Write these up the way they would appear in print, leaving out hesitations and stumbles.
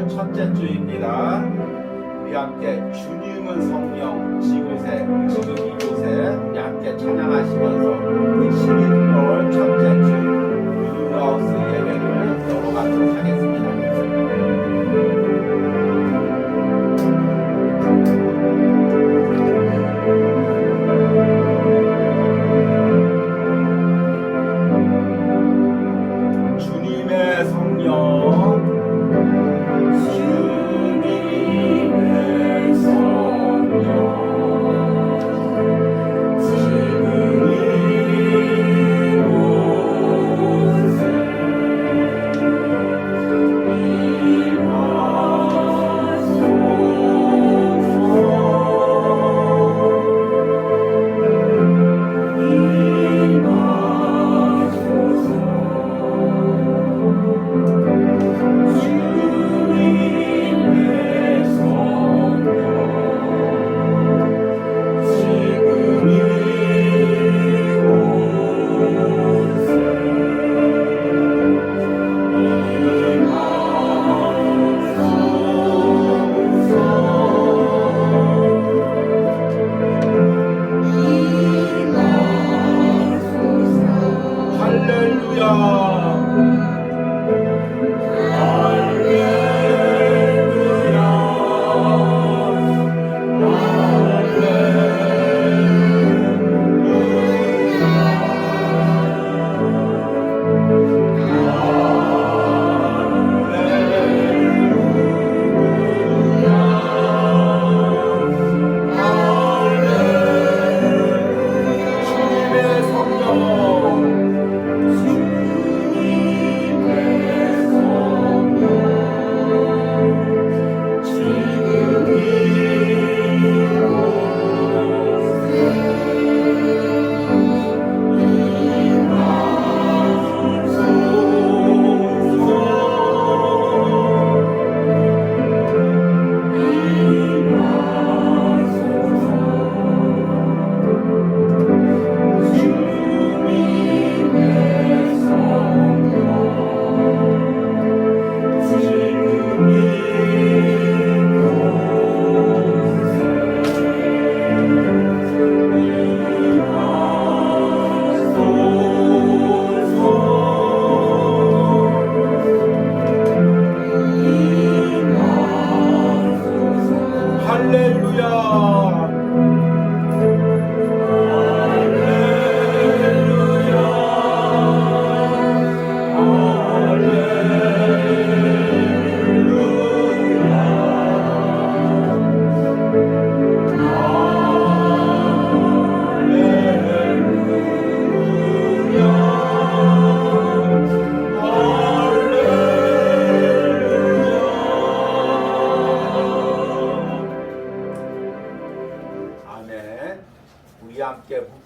12월 첫째 주입니다. 우리 함께 주님은 성령 지곳에 지금 이곳에 우리 함께 찬양하시면서 12월 첫째 주 뉴하우스 예배를 열어가도록 하겠습니다. 주님의 성령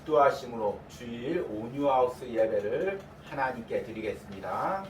묵두하심으로 주일 온유하우스 예배를 하나님께 드리겠습니다.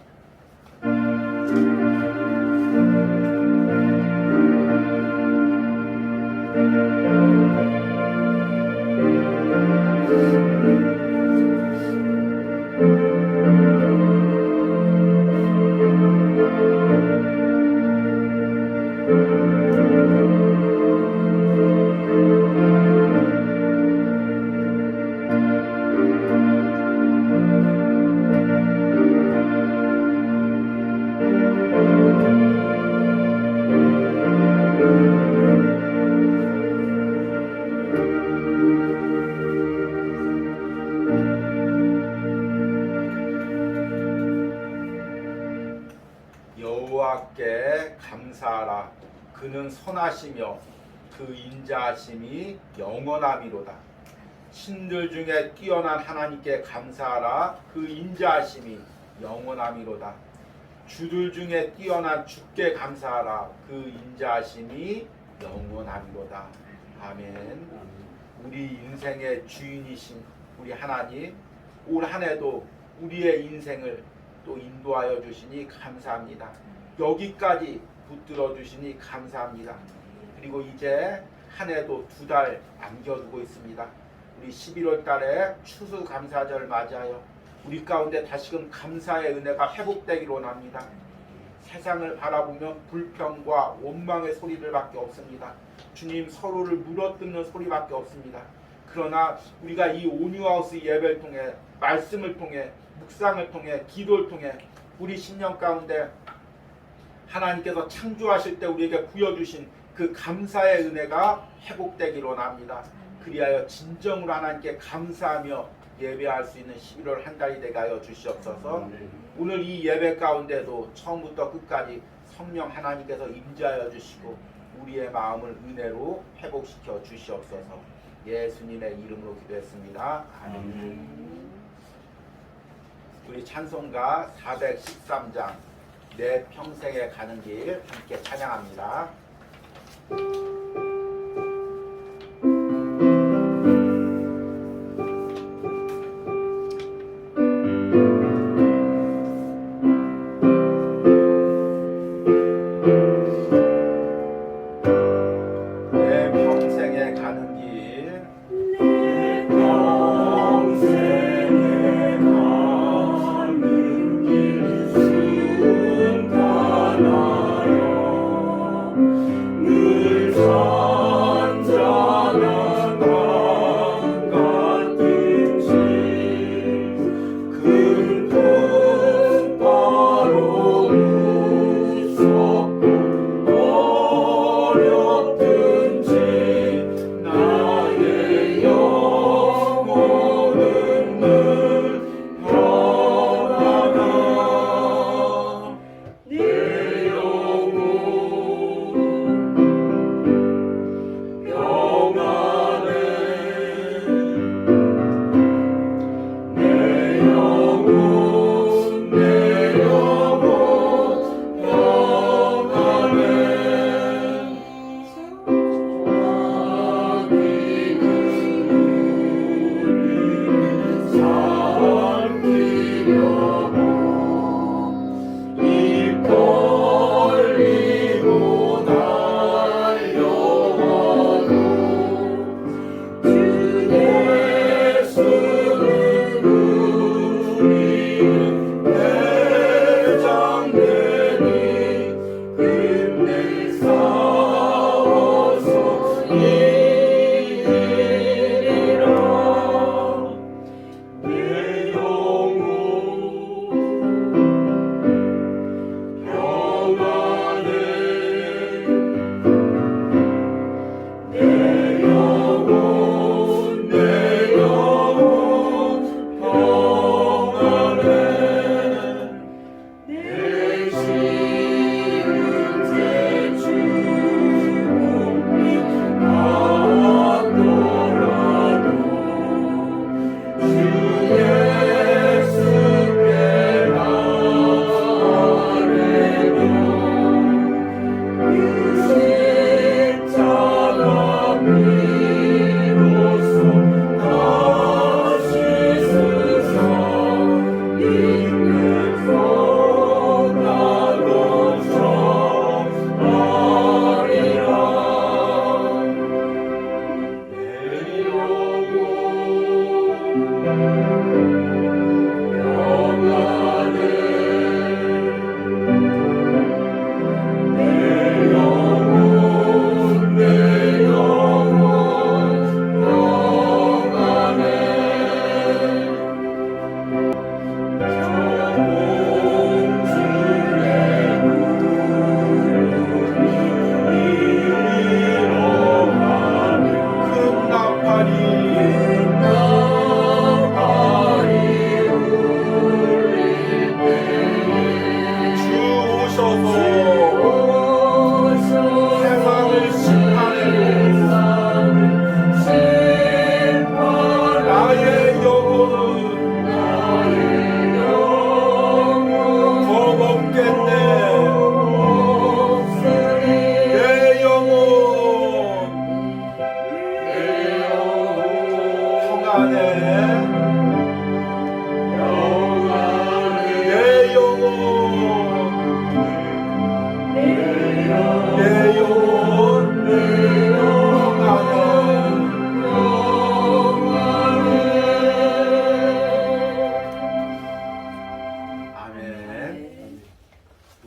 여호와께 감사하라. 그는 선하시며 그 인자하심이 영원함이로다. 신들 중에 뛰어난 하나님께 감사하라. 그 인자하심이 영원함이로다. 주들 중에 뛰어난 주께 감사하라. 그 인자하심이 영원함이로다. 아멘. 우리 인생의 주인이신 우리 하나님, 올 한 해도 우리의 인생을 또 인도하여 주시니 감사합니다. 여기까지 붙들어 주시니 감사합니다. 그리고 이제 한 해도 2달 남겨두고 있습니다. 우리 11월 달에 추수감사절 맞이하여 우리 가운데 다시금 감사의 은혜가 회복되기로 합니다. 세상을 바라보면 불평과 원망의 소리들밖에 없습니다. 주님, 서로를 물어뜯는 소리밖에 없습니다. 그러나 우리가 이 온유하우스 예배를 통해, 말씀을 통해, 묵상을 통해, 기도를 통해 우리 심령 가운데 하나님께서 창조하실 때 우리에게 부여주신 그 감사의 은혜가 회복되기로 원합니다. 그리하여 진정으로 하나님께 감사하며 예배할 수 있는 11월 한 달이 되게 하여 주시옵소서. 오늘 이 예배 가운데도 처음부터 끝까지 성령 하나님께서 임재하여 주시고 우리의 마음을 은혜로 회복시켜 주시옵소서. 예수님의 이름으로 기도했습니다. 아멘. 우리 찬송가 413장 내 평생에 가는 길 함께 찬양합니다. 늘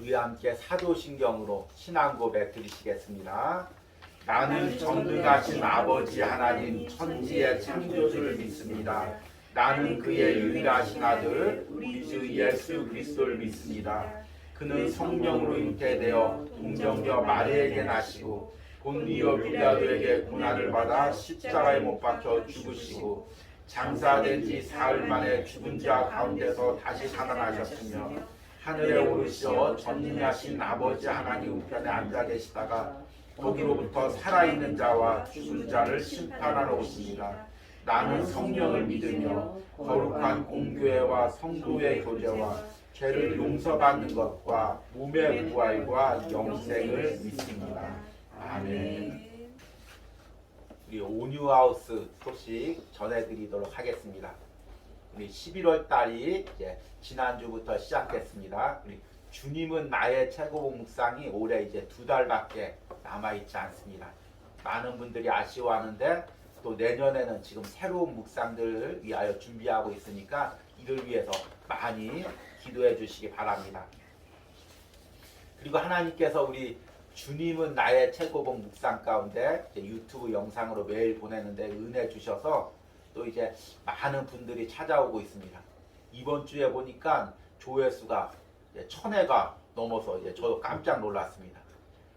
우리와 함께 사도신경으로 신앙 고백 드리시겠습니다. 나는 전능하신 아버지 하나님 천지의 창조주를 믿습니다. 나는 그의 유일하신 아들 우리 주 예수 그리스도를 믿습니다. 그는 성령으로 잉태되어 동정녀 마리에게 나시고 본디오 빌라도에게 고난을 받아 십자가에 못 박혀 죽으시고 장사된 지 사흘 만에 죽은 자 가운데서 다시 살아나셨으며 하늘에 오르시어 전능하신 아버지 하나님 우편에 앉아 계시다가 거기로부터 살아있는 자와 죽은 자를 심판하러 오십니다. 나는 성령을 믿으며 거룩한 공교회와 성도의 교제와 죄를 용서받는 것과 몸의 부활과 영생을 믿습니다. 아멘. 우리 온유하우스 소식 전해드리도록 하겠습니다. 우리 11월 달이 이제 지난주부터 시작됐습니다. 우리 주님은 나의 최고봉 묵상이 올해 이제 2달밖에 남아있지 않습니다. 많은 분들이 아쉬워하는데 또 내년에는 지금 새로운 묵상들을 위하여 준비하고 있으니까 이를 위해서 많이 기도해 주시기 바랍니다. 그리고 하나님께서 우리 주님은 나의 최고봉 묵상 가운데 유튜브 영상으로 매일 보내는데 은혜 주셔서 또 이제 많은 분들이 찾아오고 있습니다. 이번 주에 보니까 조회수가 1000회가 넘어서 이제 저도 깜짝 놀랐습니다.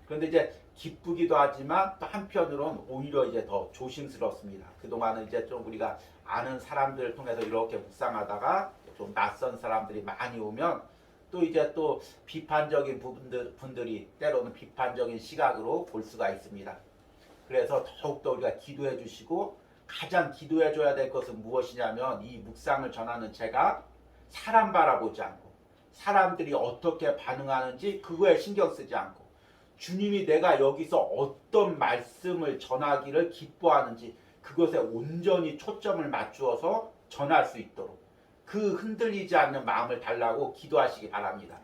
그런데 이제 기쁘기도 하지만 또 한편으로는 오히려 이제 더 조심스럽습니다. 그동안은 이제 좀 우리가 아는 사람들을 통해서 이렇게 묵상하다가 좀 낯선 사람들이 많이 오면 또 이제 또 비판적인 분들이 때로는 비판적인 시각으로 볼 수가 있습니다. 그래서 더욱더 우리가 기도해 주시고 가장 기도해 줘야 될 것은 무엇이냐면 이 묵상을 전하는 제가 사람 바라보지 않고 사람들이 어떻게 반응하는지 그거에 신경 쓰지 않고 주님이 내가 여기서 어떤 말씀을 전하기를 기뻐하는지 그것에 온전히 초점을 맞추어서 전할 수 있도록 그 흔들리지 않는 마음을 달라고 기도하시기 바랍니다.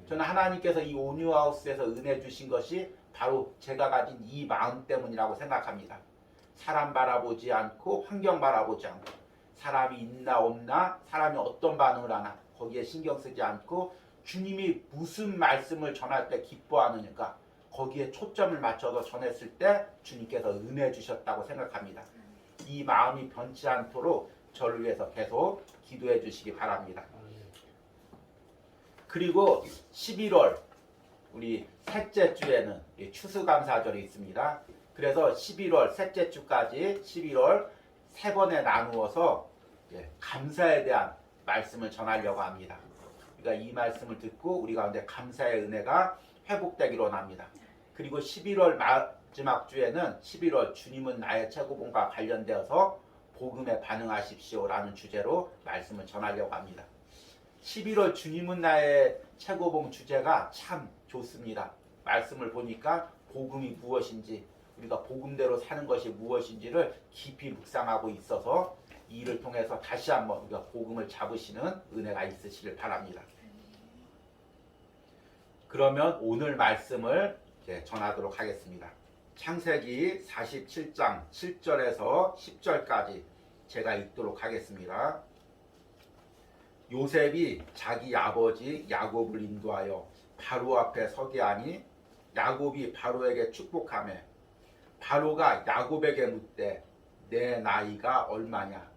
저는 하나님께서 이 온유하우스에서 은혜 주신 것이 바로 제가 가진 이 마음 때문이라고 생각합니다. 사람 바라보지 않고 환경 바라보지 않고 사람이 있나 없나 사람이 어떤 반응을 하나 거기에 신경 쓰지 않고 주님이 무슨 말씀을 전할 때 기뻐하느니까 거기에 초점을 맞춰서 전했을 때 주님께서 은혜 주셨다고 생각합니다. 이 마음이 변치 않도록 저를 위해서 계속 기도해 주시기 바랍니다. 그리고 11월 우리 셋째 주에는 추수감사절이 있습니다. 그래서 11월 셋째 주까지 11월 3번에 나누어서 감사에 대한 말씀을 전하려고 합니다. 그러니까 이 말씀을 듣고 우리 가운데 감사의 은혜가 회복되기로 합니다. 그리고 11월 마지막 주에는 11월 주님은 나의 최고봉과 관련되어서 복음에 반응하십시오라는 주제로 말씀을 전하려고 합니다. 11월 주님은 나의 최고봉 주제가 참 좋습니다. 말씀을 보니까 복음이 무엇인지 우리가 복음대로 사는 것이 무엇인지를 깊이 묵상하고 있어서 이 일을 통해서 다시 한번 우리가 복음을 잡으시는 은혜가 있으시길 바랍니다. 그러면 오늘 말씀을 전하도록 하겠습니다. 창세기 47장 7절에서 10절까지 제가 읽도록 하겠습니다. 요셉이 자기 아버지 야곱을 인도하여 바로 앞에 서게 하니 야곱이 바로에게 축복하며 바로가 야곱에게 묻되 내 나이가 얼마냐?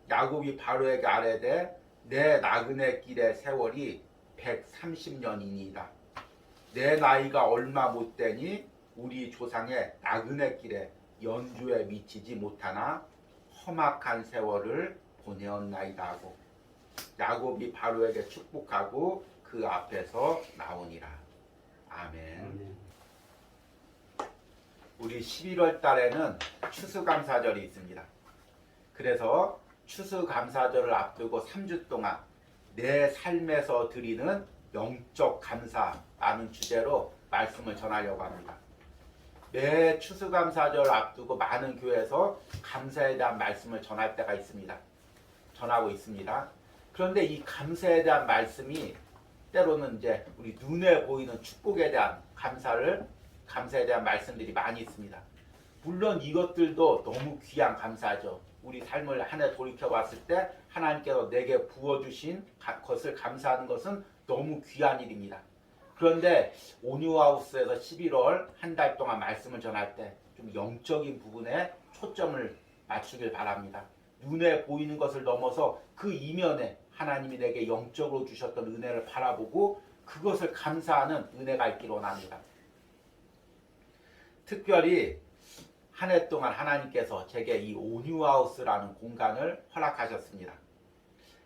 야곱이 바로에게 아뢰되 내 나그네 길의 세월이 130년이니이다. 내 나이가 얼마 못되니 우리 조상의 나그네 길에 연주에 미치지 못하나 험악한 세월을 보내었나이다 하고 야곱이 바로에게 축복하고 그 앞에서 나오니라. 아멘. 우리 11월 달에는 추수감사절이 있습니다. 그래서 추수감사절을 앞두고 3주 동안 내 삶에서 드리는 영적 감사라는 주제로 말씀을 전하려고 합니다. 매 추수감사절 앞두고 많은 교회에서 감사에 대한 말씀을 전할 때가 있습니다. 전하고 있습니다. 그런데 이 감사에 대한 말씀이 때로는 이제 우리 눈에 보이는 축복에 대한 감사에 대한 말씀들이 많이 있습니다. 물론 이것들도 너무 귀한 감사죠. 우리 삶을 한 해 돌이켜 봤을 때 하나님께서 내게 부어주신 것을 감사하는 것은 너무 귀한 일입니다. 그런데 온유하우스에서 11월 한 달 동안 말씀을 전할 때 좀 영적인 부분에 초점을 맞추길 바랍니다. 눈에 보이는 것을 넘어서 그 이면에 하나님이 내게 영적으로 주셨던 은혜를 바라보고 그것을 감사하는 은혜가 있기를 원합니다. 특별히 한 해 동안 하나님께서 제게 이 온유하우스라는 공간을 허락하셨습니다.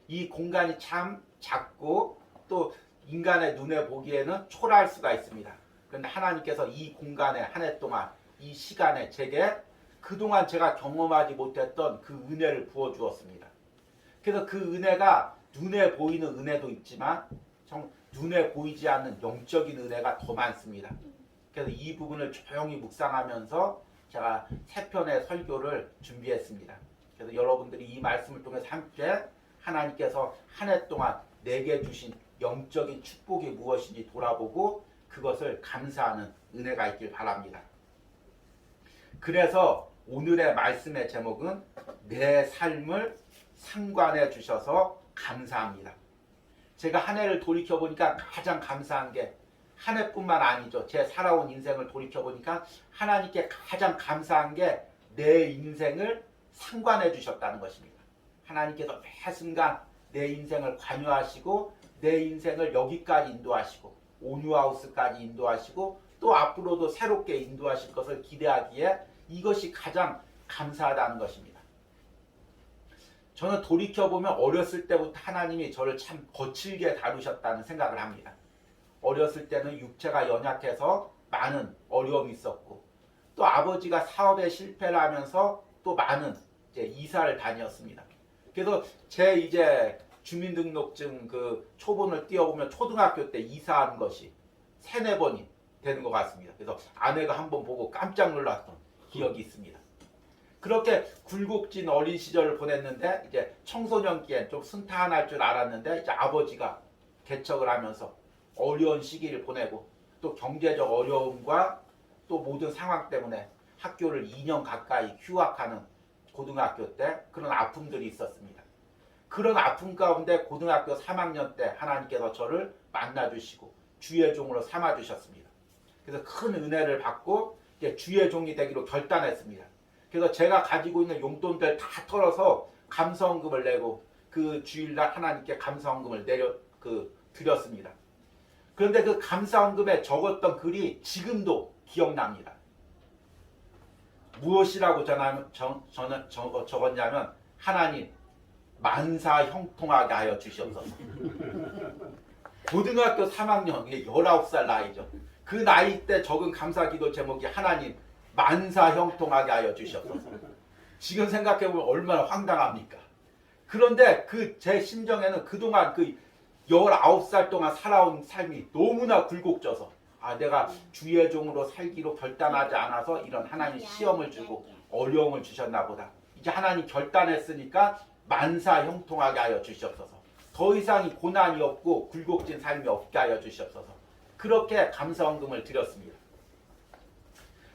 이 공간이 참 작고 또 인간의 눈에 보기에는 초라할 수가 있습니다. 그런데 하나님께서 이 공간에 한 해 동안 이 시간에 제게 그동안 제가 경험하지 못했던 그 은혜를 부어주었습니다. 그래서 그 은혜가 눈에 보이는 은혜도 있지만 눈에 보이지 않는 영적인 은혜가 더 많습니다. 그래서 이 부분을 조용히 묵상하면서 제가 세 편의 설교를 준비했습니다. 그래서 여러분들이 이 말씀을 통해서 함께 하나님께서 한 해 동안 내게 주신 영적인 축복이 무엇인지 돌아보고 그것을 감사하는 은혜가 있길 바랍니다. 그래서 오늘의 말씀의 제목은 내 삶을 상관해 주셔서 감사합니다. 제가 한 해를 돌이켜보니까 가장 감사한 게 한 해뿐만 아니죠. 제 살아온 인생을 돌이켜보니까 하나님께 가장 감사한 게 내 인생을 상관해 주셨다는 것입니다. 하나님께서 매 순간 내 인생을 관여하시고 내 인생을 여기까지 인도하시고 온유하우스까지 인도하시고 또 앞으로도 새롭게 인도하실 것을 기대하기에 이것이 가장 감사하다는 것입니다. 저는 돌이켜보면 어렸을 때부터 하나님이 저를 참 거칠게 다루셨다는 생각을 합니다. 어렸을 때는 육체가 연약해서 많은 어려움이 있었고 또 아버지가 사업에 실패를 하면서 또 많은 이사를 다녔습니다. 그래서 제 이제 주민등록증 그 초본을 띄워보면 초등학교 때 이사하는 것이 3-4번이 되는 것 같습니다. 그래서 아내가 한번 보고 깜짝 놀랐던 기억이 있습니다. 그렇게 굴곡진 어린 시절을 보냈는데 이제 청소년기엔 좀 순탄할 줄 알았는데 이제 아버지가 개척을 하면서 어려운 시기를 보내고 또 경제적 어려움과 또 모든 상황 때문에 학교를 2년 가까이 휴학하는 고등학교 때 그런 아픔들이 있었습니다. 그런 아픔 가운데 고등학교 3학년 때 하나님께서 저를 만나주시고 주의 종으로 삼아주셨습니다. 그래서 큰 은혜를 받고 이제 주의 종이 되기로 결단했습니다. 그래서 제가 가지고 있는 용돈들 다 털어서 감사원금을 내고 그 주일날 하나님께 감사원금을 드렸습니다. 그런데 그 감사원금에 적었던 글이 지금도 기억납니다. 무엇이라고 저는 적었냐면 하나님 만사 형통하게 하여 주시옵소서. 고등학교 3학년 19살 나이죠. 그 나이 때 적은 감사기도 제목이 하나님 만사 형통하게 하여 주시옵소서. 지금 생각해보면 얼마나 황당합니까? 그런데 그 제 심정에는 그동안 그 19살 동안 살아온 삶이 너무나 굴곡져서 내가 주의 종으로 살기로 결단하지 않아서 이런 하나님 시험을 주고 어려움을 주셨나 보다. 이제 하나님 결단했으니까 만사 형통하게 하여 주시옵소서. 더 이상 고난이 없고 굴곡진 삶이 없게 하여 주시옵소서. 그렇게 감사원금을 드렸습니다.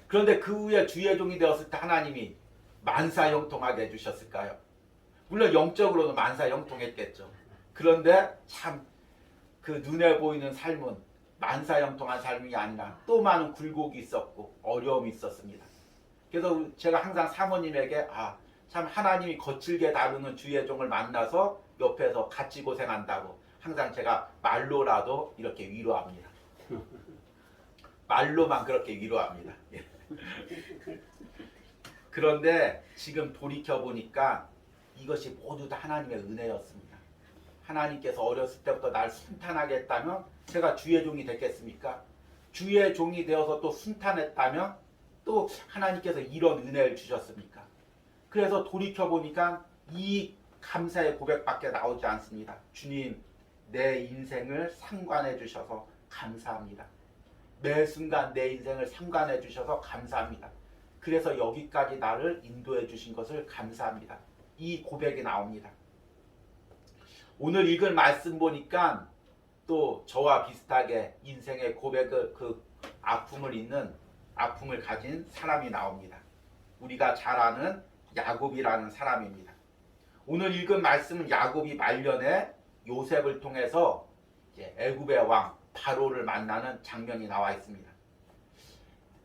그런데 그 후에 주의 종이 되었을 때 하나님이 만사 형통하게 해주셨을까요? 물론 영적으로는 만사 형통했겠죠. 그런데 참 그 눈에 보이는 삶은 만사 형통한 삶이 아니라 또 많은 굴곡이 있었고 어려움이 있었습니다. 그래서 제가 항상 사모님에게 참 하나님이 거칠게 다루는 주의 종을 만나서 옆에서 같이 고생한다고 항상 제가 말로라도 이렇게 위로합니다. 말로만 그렇게 위로합니다. 그런데 지금 돌이켜보니까 이것이 모두 다 하나님의 은혜였습니다. 하나님께서 어렸을 때부터 날 순탄하게 했다면 제가 주의 종이 됐겠습니까? 주의 종이 되어서 또 순탄했다면 또 하나님께서 이런 은혜를 주셨습니까? 그래서 돌이켜보니까 이 감사의 고백밖에 나오지 않습니다. 주님, 내 인생을 상관해 주셔서 감사합니다. 매 순간 내 인생을 상관해 주셔서 감사합니다. 그래서 여기까지 나를 인도해 주신 것을 감사합니다. 이 고백이 나옵니다. 오늘 읽은 말씀 보니까 또 저와 비슷하게 인생의 고백을 아픔을 가진 사람이 나옵니다. 우리가 잘 아는 야곱이라는 사람입니다. 오늘 읽은 말씀은 야곱이 말년에 요셉을 통해서 애굽의 왕 바로를 만나는 장면이 나와 있습니다.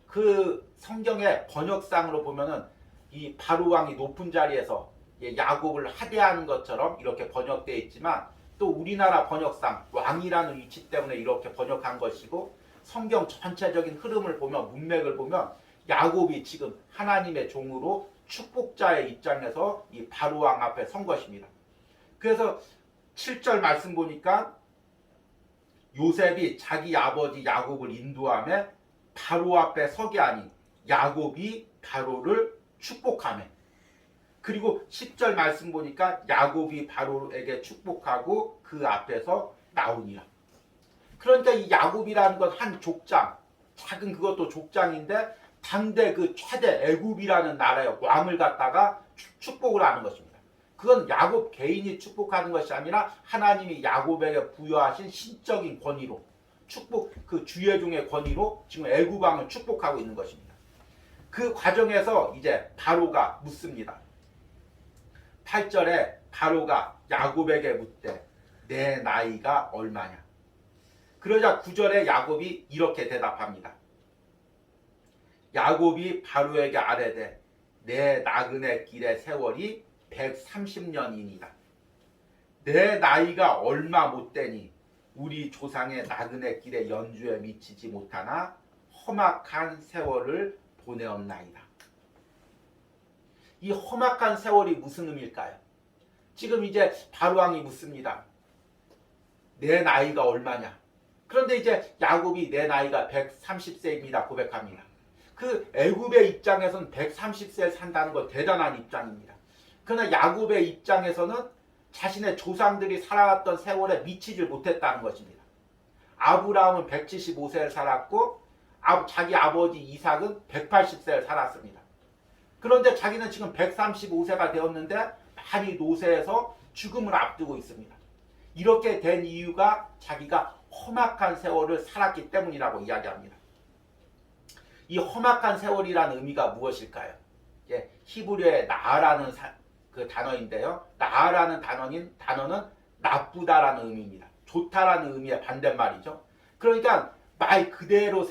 그 성경의 번역상으로 보면은 이 바로 왕이 높은 자리에서 야곱을 하대하는 것처럼 이렇게 번역되어 있지만, 또 우리나라 번역상 왕이라는 위치 때문에 이렇게 번역한 것이고, 성경 전체적인 흐름을 보면, 문맥을 보면 야곱이 지금 하나님의 종으로 축복자의 입장에서 이 바로 왕 앞에 선 것입니다. 그래서 7절 말씀 보니까 요셉이 자기 아버지 야곱을 인도하며 바로 앞에 서게 하니 야곱이 바로를 축복하며, 그리고 10절 말씀 보니까 야곱이 바로에게 축복하고 그 앞에서 나오니라. 그러니까 이 야곱이라는 건 한 족장, 작은 그것도 족장인데 당대 그 최대 애굽이라는 나라의 왕을 갖다가 축복을 하는 것입니다. 그건 야곱 개인이 축복하는 것이 아니라 하나님이 야곱에게 부여하신 신적인 권위로, 축복, 그 주의 종의 권위로 지금 애굽 왕을 축복하고 있는 것입니다. 그 과정에서 이제 바로가 묻습니다. 8절에 바로가 야곱에게 묻되 내 나이가 얼마냐. 그러자 9절에 야곱이 이렇게 대답합니다. 야곱이 바로에게 아뢰되 내 나그네 길의 세월이 130년이니라. 내 나이가 얼마 못되니 우리 조상의 나그네 길의 연주에 미치지 못하나 험악한 세월을 보내었나이다. 이 험악한 세월이 무슨 의미일까요? 지금 이제 바로왕이 묻습니다. 내 나이가 얼마냐? 그런데 이제 야곱이 내 나이가 130세입니다 고백합니다. 그 애굽의 입장에서는 130세를 산다는 건 대단한 입장입니다. 그러나 야곱의 입장에서는 자신의 조상들이 살아왔던 세월에 미치질 못했다는 것입니다. 아브라함은 175세를 살았고 자기 아버지 이삭은 180세를 살았습니다. 그런데 자기는 지금 135세가 되었는데 많이 노쇠해서 죽음을 앞두고 있습니다. 이렇게 된 이유가 자기가 험악한 세월을 살았기 때문이라고 이야기합니다. 이 험악한 세월이라는 의미가 무엇일까요? 히브리어의 나아라는 그 단어인데요. 나아라는 단어는 나쁘다라는 의미입니다. 좋다라는 의미의 반대말이죠. 그러니까 말 그대로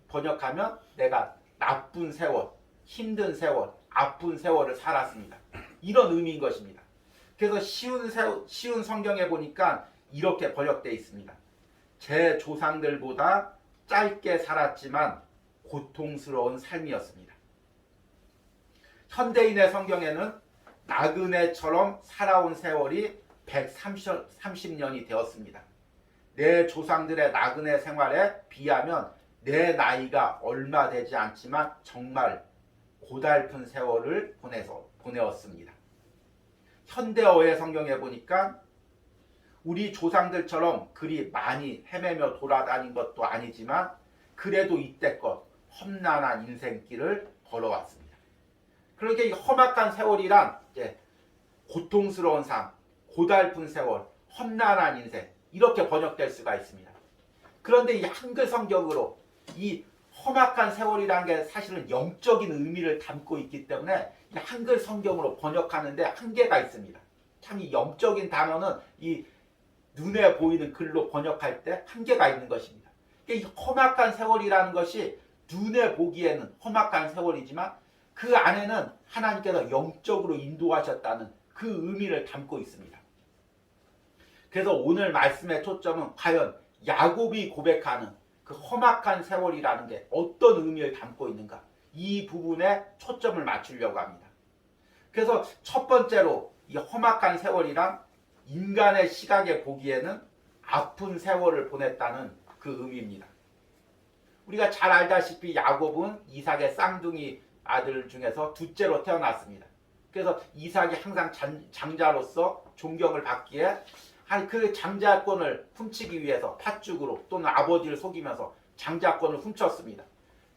번역하면 내가 나쁜 세월, 힘든 세월, 아픈 세월을 살았습니다. 이런 의미인 것입니다. 그래서 쉬운 성경에 보니까 이렇게 번역되어 있습니다. 제 조상들보다 짧게 살았지만 고통스러운 삶이었습니다. 현대인의 성경에는 나그네처럼 살아온 세월이 130년이 되었습니다. 내 조상들의 나그네 생활에 비하면 내 나이가 얼마 되지 않지만 정말 고달픈 세월을 보내었습니다. 현대어의 성경에 보니까 우리 조상들처럼 그리 많이 헤매며 돌아다닌 것도 아니지만 그래도 이때껏 험난한 인생길을 걸어왔습니다. 그러니까 이 험악한 세월이란 고통스러운 삶, 고달픈 세월, 험난한 인생, 이렇게 번역될 수가 있습니다. 그런데 이 한글 성경으로 이 험악한 세월이라는 게 사실은 영적인 의미를 담고 있기 때문에 이 한글 성경으로 번역하는데 한계가 있습니다. 참 이 영적인 단어는 이 눈에 보이는 글로 번역할 때 한계가 있는 것입니다. 이 험악한 세월이라는 것이 눈에 보기에는 험악한 세월이지만 그 안에는 하나님께서 영적으로 인도하셨다는 그 의미를 담고 있습니다. 그래서 오늘 말씀의 초점은 과연 야곱이 고백하는 그 험악한 세월이라는 게 어떤 의미를 담고 있는가, 이 부분에 초점을 맞추려고 합니다. 그래서 첫 번째로 이 험악한 세월이란 인간의 시각에 보기에는 아픈 세월을 보냈다는 그 의미입니다. 우리가 잘 알다시피 야곱은 이삭의 쌍둥이 아들 중에서 둘째로 태어났습니다. 그래서 이삭이 항상 장자로서 존경을 받기에 그 장자권을 훔치기 위해서 팥죽으로 또는 아버지를 속이면서 장자권을 훔쳤습니다.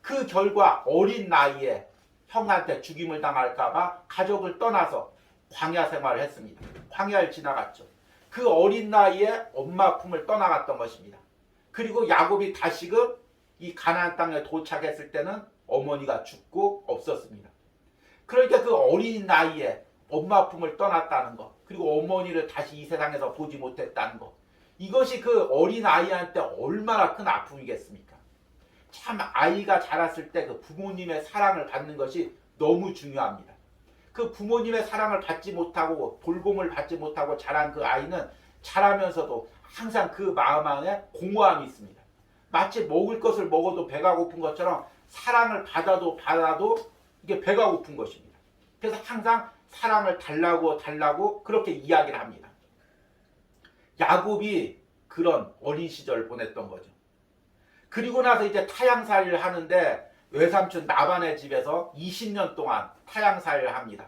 그 결과 어린 나이에 형한테 죽임을 당할까봐 가족을 떠나서 광야 생활을 했습니다. 광야를 지나갔죠. 그 어린 나이에 엄마 품을 떠나갔던 것입니다. 그리고 야곱이 다시금 이 가나안 땅에 도착했을 때는 어머니가 죽고 없었습니다. 그러니까 그 어린 나이에 엄마 품을 떠났다는 것, 그리고 어머니를 다시 이 세상에서 보지 못했다는 것, 이것이 그 어린 아이한테 얼마나 큰 아픔이겠습니까? 참 아이가 자랐을 때 그 부모님의 사랑을 받는 것이 너무 중요합니다. 그 부모님의 사랑을 받지 못하고 돌봄을 받지 못하고 자란 그 아이는 자라면서도 항상 그 마음 안에 공허함이 있습니다. 마치 먹을 것을 먹어도 배가 고픈 것처럼 사랑을 받아도 이게 배가 고픈 것입니다. 그래서 항상 사랑을 달라고 그렇게 이야기를 합니다. 야곱이 그런 어린 시절을 보냈던 거죠. 그리고 나서 이제 타향살이를 하는데 외삼촌 라반의 집에서 20년 동안 타향살이를 합니다.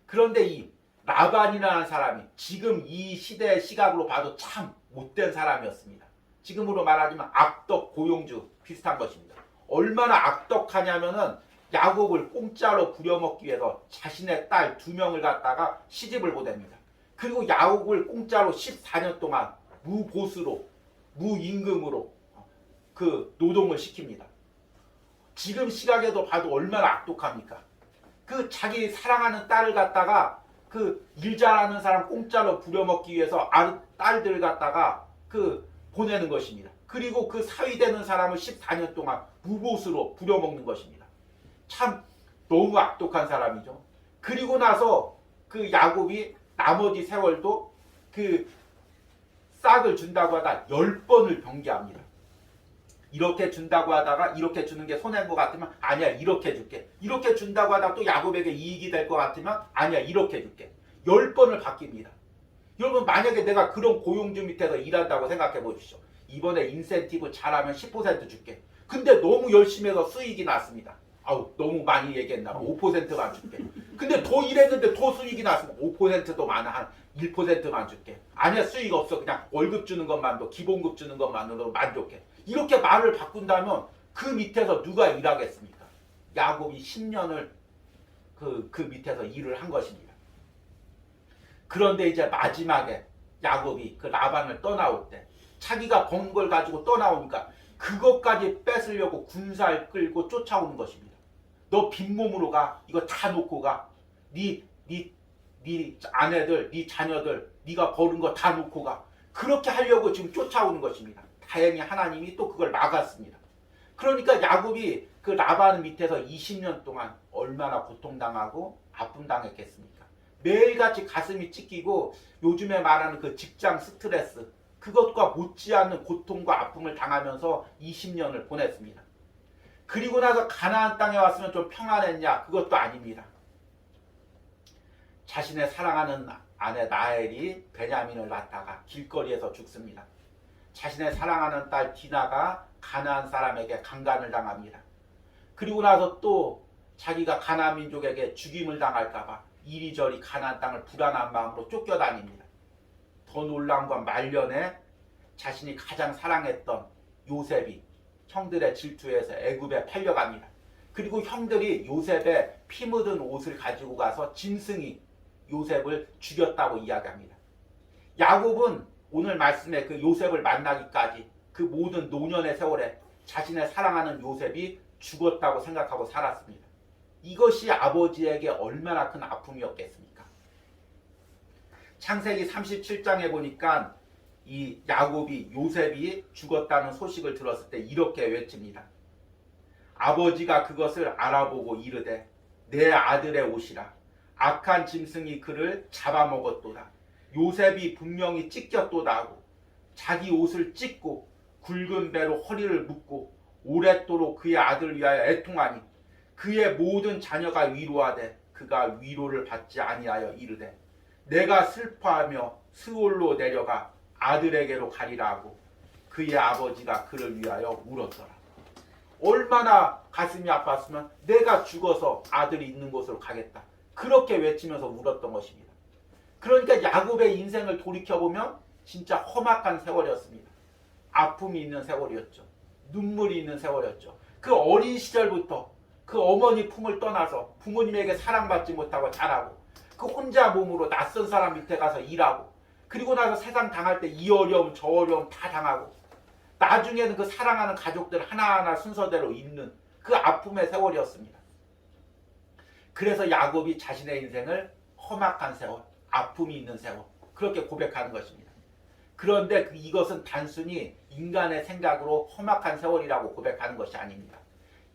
그런데 이 라반이라는 사람이 지금 이 시대의 시각으로 봐도 참 못된 사람이었습니다. 지금으로 말하자면 악덕 고용주 비슷한 것입니다. 얼마나 악덕하냐면은 야곱을 공짜로 부려먹기 위해서 자신의 딸 2명을 갖다가 시집을 보냅니다. 그리고 야곱을 공짜로 14년 동안 무보수로 무임금으로 그 노동을 시킵니다. 지금 시각에도 봐도 얼마나 악독합니까? 그 자기 사랑하는 딸을 갖다가 그 일 잘하는 사람 공짜로 부려먹기 위해서 딸들을 갖다가 그 보내는 것입니다. 그리고 그 사위되는 사람을 14년 동안 무보수로 부려먹는 것입니다. 참 너무 악독한 사람이죠. 그리고 나서 그 야곱이 나머지 세월도 그 싹을 준다고 하다 10번을 변개합니다. 이렇게 준다고 하다가 이렇게 주는 게 손해인 것 같으면 아니야 이렇게 줄게. 이렇게 준다고 하다가 또 야곱에게 이익이 될 것 같으면 아니야 이렇게 줄게. 10번을 바뀝니다. 여러분 만약에 내가 그런 고용주 밑에서 일한다고 생각해 보십시오. 이번에 인센티브 잘하면 10% 줄게. 근데 너무 열심히 해서 수익이 났습니다. 아우 너무 많이 얘기했나 봐. 5%만 줄게. 근데 더 일했는데 더 수익이 났으면 5%도 많아. 한 1%만 줄게. 아니야 수익 없어. 그냥 월급 주는 것만도 기본급 주는 것만으로 만족해. 이렇게 말을 바꾼다면 그 밑에서 누가 일하겠습니까? 야곱이 10년을 그 밑에서 일을 한 것입니다. 그런데 이제 마지막에 야곱이 그 라반을 떠나올 때 자기가 번 걸 가지고 떠나오니까 그것까지 뺏으려고 군사를 끌고 쫓아오는 것입니다. 너 빈몸으로 가. 이거 다 놓고 가. 네 아내들, 네 자녀들, 네가 버는 거 다 놓고 가. 그렇게 하려고 지금 쫓아오는 것입니다. 다행히 하나님이 또 그걸 막았습니다. 그러니까 야곱이 그 라반 밑에서 20년 동안 얼마나 고통당하고 아픔당했겠습니까? 매일같이 가슴이 찢기고 요즘에 말하는 그 직장 스트레스 그것과 못지않는 고통과 아픔을 당하면서 20년을 보냈습니다. 그리고 나서 가나안 땅에 왔으면 좀 평안했냐? 그것도 아닙니다. 자신의 사랑하는 아내 라헬이 베냐민을 낳다가 길거리에서 죽습니다. 자신의 사랑하는 딸 디나가 가나안 사람에게 강간을 당합니다. 그리고 나서 또 자기가 가나안 민족에게 죽임을 당할까 봐 이리저리 가나안 땅을 불안한 마음으로 쫓겨다닙니다. 더 놀라운 건 말년에 자신이 가장 사랑했던 요셉이 형들의 질투에서 애굽에 팔려갑니다. 그리고 형들이 요셉의 피 묻은 옷을 가지고 가서 짐승이 요셉을 죽였다고 이야기합니다. 야곱은 오늘 말씀에 그 요셉을 만나기까지 그 모든 노년의 세월에 자신의 사랑하는 요셉이 죽었다고 생각하고 살았습니다. 이것이 아버지에게 얼마나 큰 아픔이었겠습니까? 창세기 37장에 보니까 이 야곱이 요셉이 죽었다는 소식을 들었을 때 이렇게 외칩니다. 아버지가 그것을 알아보고 이르되 내 아들의 옷이라 악한 짐승이 그를 잡아먹었도다. 요셉이 분명히 찢겼도다 하고 자기 옷을 찢고 굵은 배로 허리를 묶고 오랫도록 그의 아들을 위하여 애통하니 그의 모든 자녀가 위로하되 그가 위로를 받지 아니하여 이르되 내가 슬퍼하며 스올로 내려가 아들에게로 가리라 하고 그의 아버지가 그를 위하여 울었더라. 얼마나 가슴이 아팠으면 내가 죽어서 아들이 있는 곳으로 가겠다. 그렇게 외치면서 울었던 것입니다. 그러니까 야곱의 인생을 돌이켜보면 진짜 험악한 세월이었습니다. 아픔이 있는 세월이었죠. 눈물이 있는 세월이었죠. 그 어린 시절부터 그 어머니 품을 떠나서 부모님에게 사랑받지 못하고 자라고 그 혼자 몸으로 낯선 사람 밑에 가서 일하고 그리고 나서 세상 당할 때 이 어려움 저 어려움 다 당하고 나중에는 그 사랑하는 가족들 하나하나 순서대로 있는 그 아픔의 세월이었습니다. 그래서 야곱이 자신의 인생을 험악한 세월, 아픔이 있는 세월 그렇게 고백하는 것입니다. 그런데 이것은 단순히 인간의 생각으로 험악한 세월이라고 고백하는 것이 아닙니다.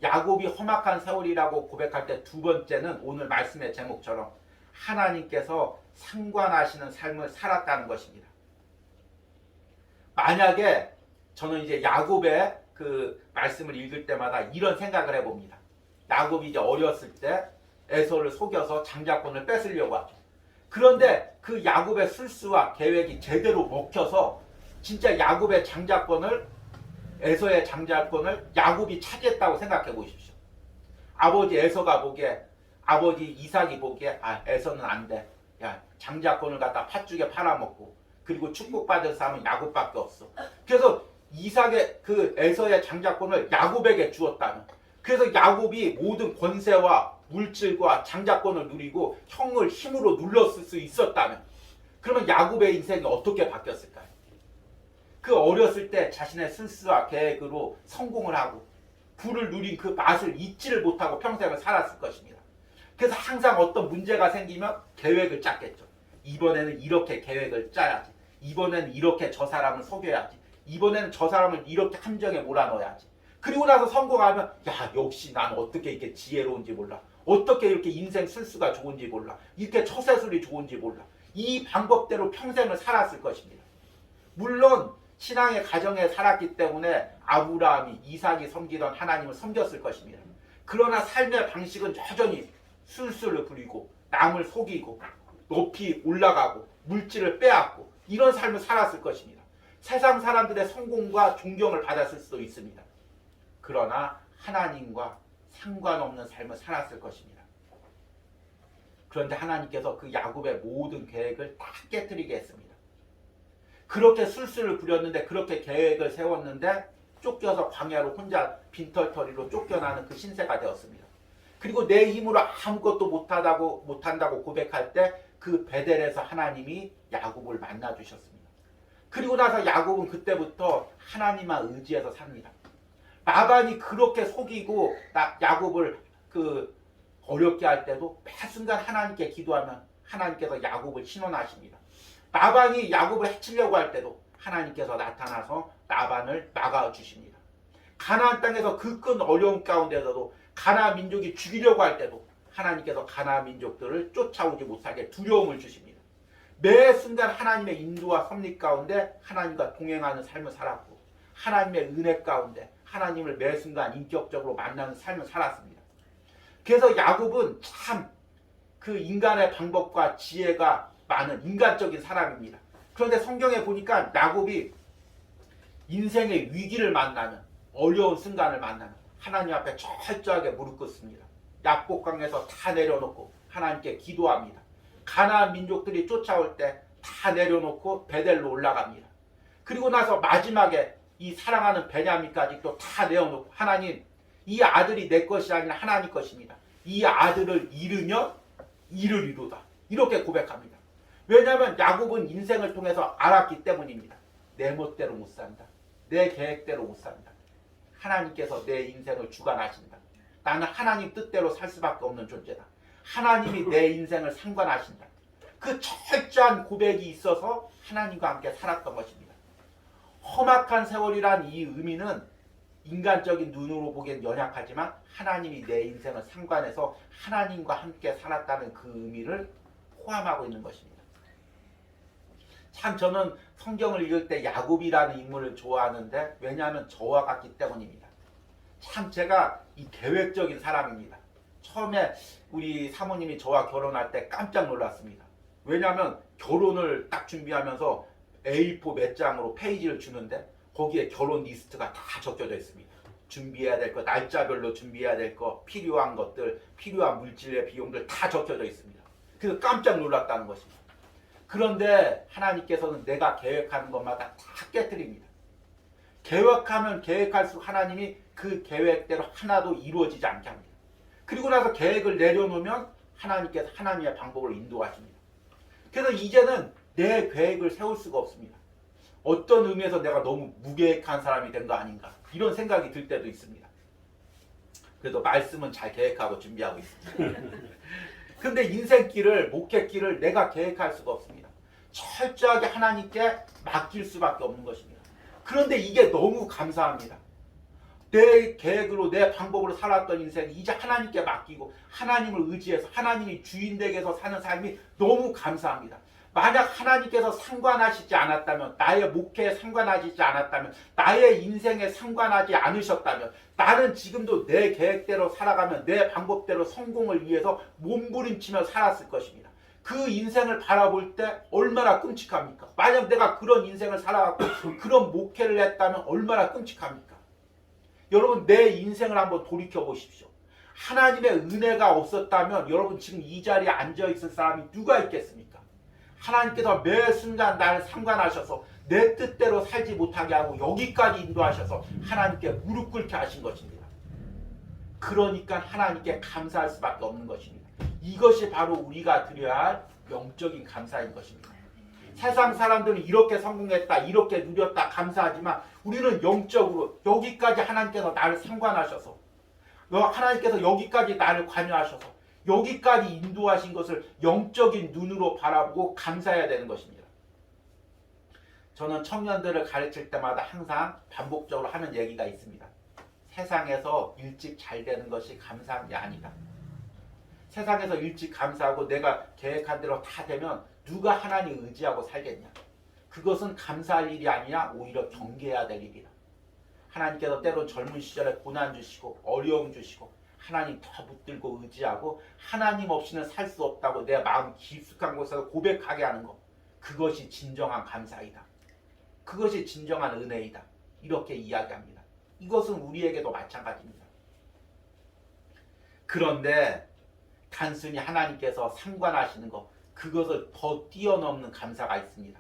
야곱이 험악한 세월이라고 고백할 때 두 번째는 오늘 말씀의 제목처럼 하나님께서 상관하시는 삶을 살았다는 것입니다. 만약에 저는 이제 야곱의 그 말씀을 읽을 때마다 이런 생각을 해봅니다. 야곱이 이제 어렸을 때 에서를 속여서 장자권을 뺏으려고 하죠. 그런데 그 야곱의 술수와 계획이 제대로 먹혀서 진짜 야곱의 장자권을 에서의 장자권을 야곱이 차지했다고 생각해 보십시오. 아버지 에서가 보기에 아버지 이삭이 보기에 에서는 안 돼. 야, 장자권을 갖다 팥죽에 팔아먹고 그리고 축복받을 사람은 야곱밖에 없어. 그래서 이삭의 그 에서의 장자권을 야곱에게 주었다면 그래서 야곱이 모든 권세와 물질과 장자권을 누리고 형을 힘으로 눌렀을 수 있었다면 그러면 야곱의 인생이 어떻게 바뀌었을까요? 그 어렸을 때 자신의 술수와 계획으로 성공을 하고 부를 누린 그 맛을 잊지를 못하고 평생을 살았을 것입니다. 그래서 항상 어떤 문제가 생기면 계획을 짰겠죠. 이번에는 이렇게 계획을 짜야지. 이번에는 이렇게 저 사람을 속여야지. 이번에는 저 사람을 이렇게 함정에 몰아넣어야지. 그리고 나서 성공하면 야 역시 난 어떻게 이렇게 지혜로운지 몰라. 어떻게 이렇게 인생 술수가 좋은지 몰라. 이렇게 처세술이 좋은지 몰라. 이 방법대로 평생을 살았을 것입니다. 물론 신앙의 가정에 살았기 때문에 아브라함이 이삭이 섬기던 하나님을 섬겼을 것입니다. 그러나 삶의 방식은 여전히 술수를 부리고 남을 속이고 높이 올라가고 물질을 빼앗고 이런 삶을 살았을 것입니다. 세상 사람들의 성공과 존경을 받았을 수도 있습니다. 그러나 하나님과 상관없는 삶을 살았을 것입니다. 그런데 하나님께서 그 야곱의 모든 계획을 다 깨뜨리게 했습니다. 그렇게 술수를 부렸는데 그렇게 계획을 세웠는데 쫓겨서 광야로 혼자 빈털터리로 쫓겨나는 그 신세가 되었습니다. 그리고 내 힘으로 아무것도 못한다고 고백할 때 그 베델에서 하나님이 야곱을 만나주셨습니다. 그리고 나서 야곱은 그때부터 하나님만 의지해서 삽니다. 라반이 그렇게 속이고 야곱을 어렵게 할 때도 매 순간 하나님께 기도하면 하나님께서 야곱을 신원하십니다. 라반이 야곱을 해치려고 할 때도 하나님께서 나타나서 라반을 막아주십니다. 가나안 땅에서 그 큰 어려움 가운데서도 가나안 민족이 죽이려고 할 때도 하나님께서 가나안 민족들을 쫓아오지 못하게 두려움을 주십니다. 매 순간 하나님의 인도와 섭리 가운데 하나님과 동행하는 삶을 살았고 하나님의 은혜 가운데 하나님을 매 순간 인격적으로 만나는 삶을 살았습니다. 그래서 야곱은 참 그 인간의 방법과 지혜가 많은 인간적인 사람입니다. 그런데 성경에 보니까 야곱이 인생의 위기를 만나면 어려운 순간을 만나면 하나님 앞에 철저하게 무릎 꿇습니다. 약복강에서 다 내려놓고 하나님께 기도합니다. 가나안 민족들이 쫓아올 때 다 내려놓고 베델로 올라갑니다. 그리고 나서 마지막에 이 사랑하는 베냐민까지 또 다 내어놓고 하나님 이 아들이 내 것이 아니라 하나님 것입니다. 이 아들을 잃으면 이를 이루다. 이렇게 고백합니다. 왜냐하면 야곱은 인생을 통해서 알았기 때문입니다. 내 멋대로 못 산다. 내 계획대로 못 산다. 하나님께서 내 인생을 주관하신다. 나는 하나님 뜻대로 살 수밖에 없는 존재다. 하나님이 내 인생을 상관하신다. 그 철저한 고백이 있어서 하나님과 함께 살았던 것입니다. 험악한 세월이란 이 의미는 인간적인 눈으로 보기엔 연약하지만 하나님이 내 인생을 상관해서 하나님과 함께 살았다는 그 의미를 포함하고 있는 것입니다. 참 저는 성경을 읽을 때 야곱이라는 인물을 좋아하는데 왜냐하면 저와 같기 때문입니다. 참 제가 이 계획적인 사람입니다. 처음에 우리 사모님이 저와 결혼할 때 깜짝 놀랐습니다. 왜냐하면 결혼을 딱 준비하면서 A4 몇 장으로 페이지를 주는데 거기에 결혼 리스트가 다 적혀져 있습니다. 준비해야 될 것, 날짜별로 준비해야 될 것, 필요한 것들, 필요한 물질의 비용들 다 적혀져 있습니다. 그래서 깜짝 놀랐다는 것입니다. 그런데 하나님께서는 내가 계획하는 것마다 다 깨뜨립니다. 계획하면 계획할수록 하나님이 그 계획대로 하나도 이루어지지 않게 합니다. 그리고 나서 계획을 내려놓으면 하나님께서 하나님의 방법으로 인도하십니다. 그래서 이제는 내 계획을 세울 수가 없습니다. 어떤 의미에서 내가 너무 무계획한 사람이 된 거 아닌가 이런 생각이 들 때도 있습니다. 그래도 말씀은 잘 계획하고 준비하고 있습니다. 근데 인생길을 목회길을 내가 계획할 수가 없습니다. 철저하게 하나님께 맡길 수밖에 없는 것입니다. 그런데 이게 너무 감사합니다. 내 계획으로 내 방법으로 살았던 인생이 이제 하나님께 맡기고 하나님을 의지해서 하나님이 주인되게서 사는 삶이 너무 감사합니다. 만약 하나님께서 상관하시지 않았다면, 나의 목회에 상관하시지 않았다면, 나의 인생에 상관하지 않으셨다면, 나는 지금도 내 계획대로 살아가면 내 방법대로 성공을 위해서 몸부림치며 살았을 것입니다. 그 인생을 바라볼 때 얼마나 끔찍합니까? 만약 내가 그런 인생을 살아갔고 그런 목회를 했다면 얼마나 끔찍합니까? 여러분, 내 인생을 한번 돌이켜 보십시오. 하나님의 은혜가 없었다면 여러분 지금 이 자리에 앉아 있을 사람이 누가 있겠습니까? 하나님께서 매 순간 나를 상관하셔서 내 뜻대로 살지 못하게 하고 여기까지 인도하셔서 하나님께 무릎 꿇게 하신 것입니다. 그러니까 하나님께 감사할 수밖에 없는 것입니다. 이것이 바로 우리가 드려야 할 영적인 감사인 것입니다. 세상 사람들은 이렇게 성공했다, 이렇게 누렸다 감사하지만 우리는 영적으로 여기까지 하나님께서 나를 상관하셔서, 하나님께서 여기까지 나를 관여하셔서 여기까지 인도하신 것을 영적인 눈으로 바라보고 감사해야 되는 것입니다. 저는 청년들을 가르칠 때마다 항상 반복적으로 하는 얘기가 있습니다. 세상에서 일찍 잘 되는 것이 감사한 게 아니다. 세상에서 일찍 감사하고 내가 계획한 대로 다 되면 누가 하나님 의지하고 살겠냐. 그것은 감사할 일이 아니라 오히려 경계해야 될 일이다. 하나님께서 때론 젊은 시절에 고난 주시고 어려움 주시고 하나님 더 붙들고 의지하고 하나님 없이는 살 수 없다고 내 마음 깊숙한 곳에서 고백하게 하는 것, 그것이 진정한 감사이다. 그것이 진정한 은혜이다. 이렇게 이야기합니다. 이것은 우리에게도 마찬가지입니다. 그런데 단순히 하나님께서 상관하시는 것, 그것을 더 뛰어넘는 감사가 있습니다.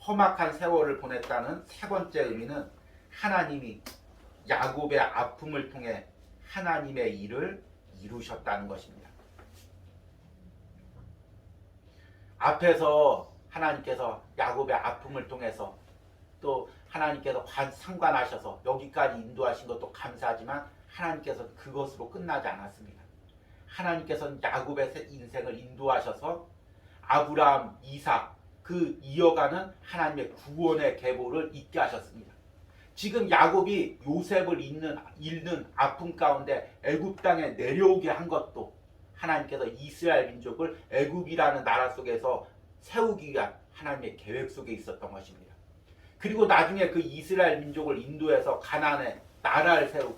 험악한 세월을 보냈다는 세 번째 의미는 하나님이 야곱의 아픔을 통해 하나님의 일을 이루셨다는 것입니다. 앞에서 하나님께서 야곱의 아픔을 통해서 또 하나님께서 상관하셔서 여기까지 인도하신 것도 감사하지만 하나님께서 그것으로 끝나지 않았습니다. 하나님께서는 야곱의 인생을 인도하셔서 아브라함, 이삭, 그 이어가는 하나님의 구원의 계보를 잇게 하셨습니다. 지금 야곱이 요셉을 잃는 아픔 가운데 애굽 땅에 내려오게 한 것도 하나님께서 이스라엘 민족을 애굽이라는 나라 속에서 세우기 위한 하나님의 계획 속에 있었던 것입니다. 그리고 나중에 그 이스라엘 민족을 인도해서 가나안에 나라를 세우고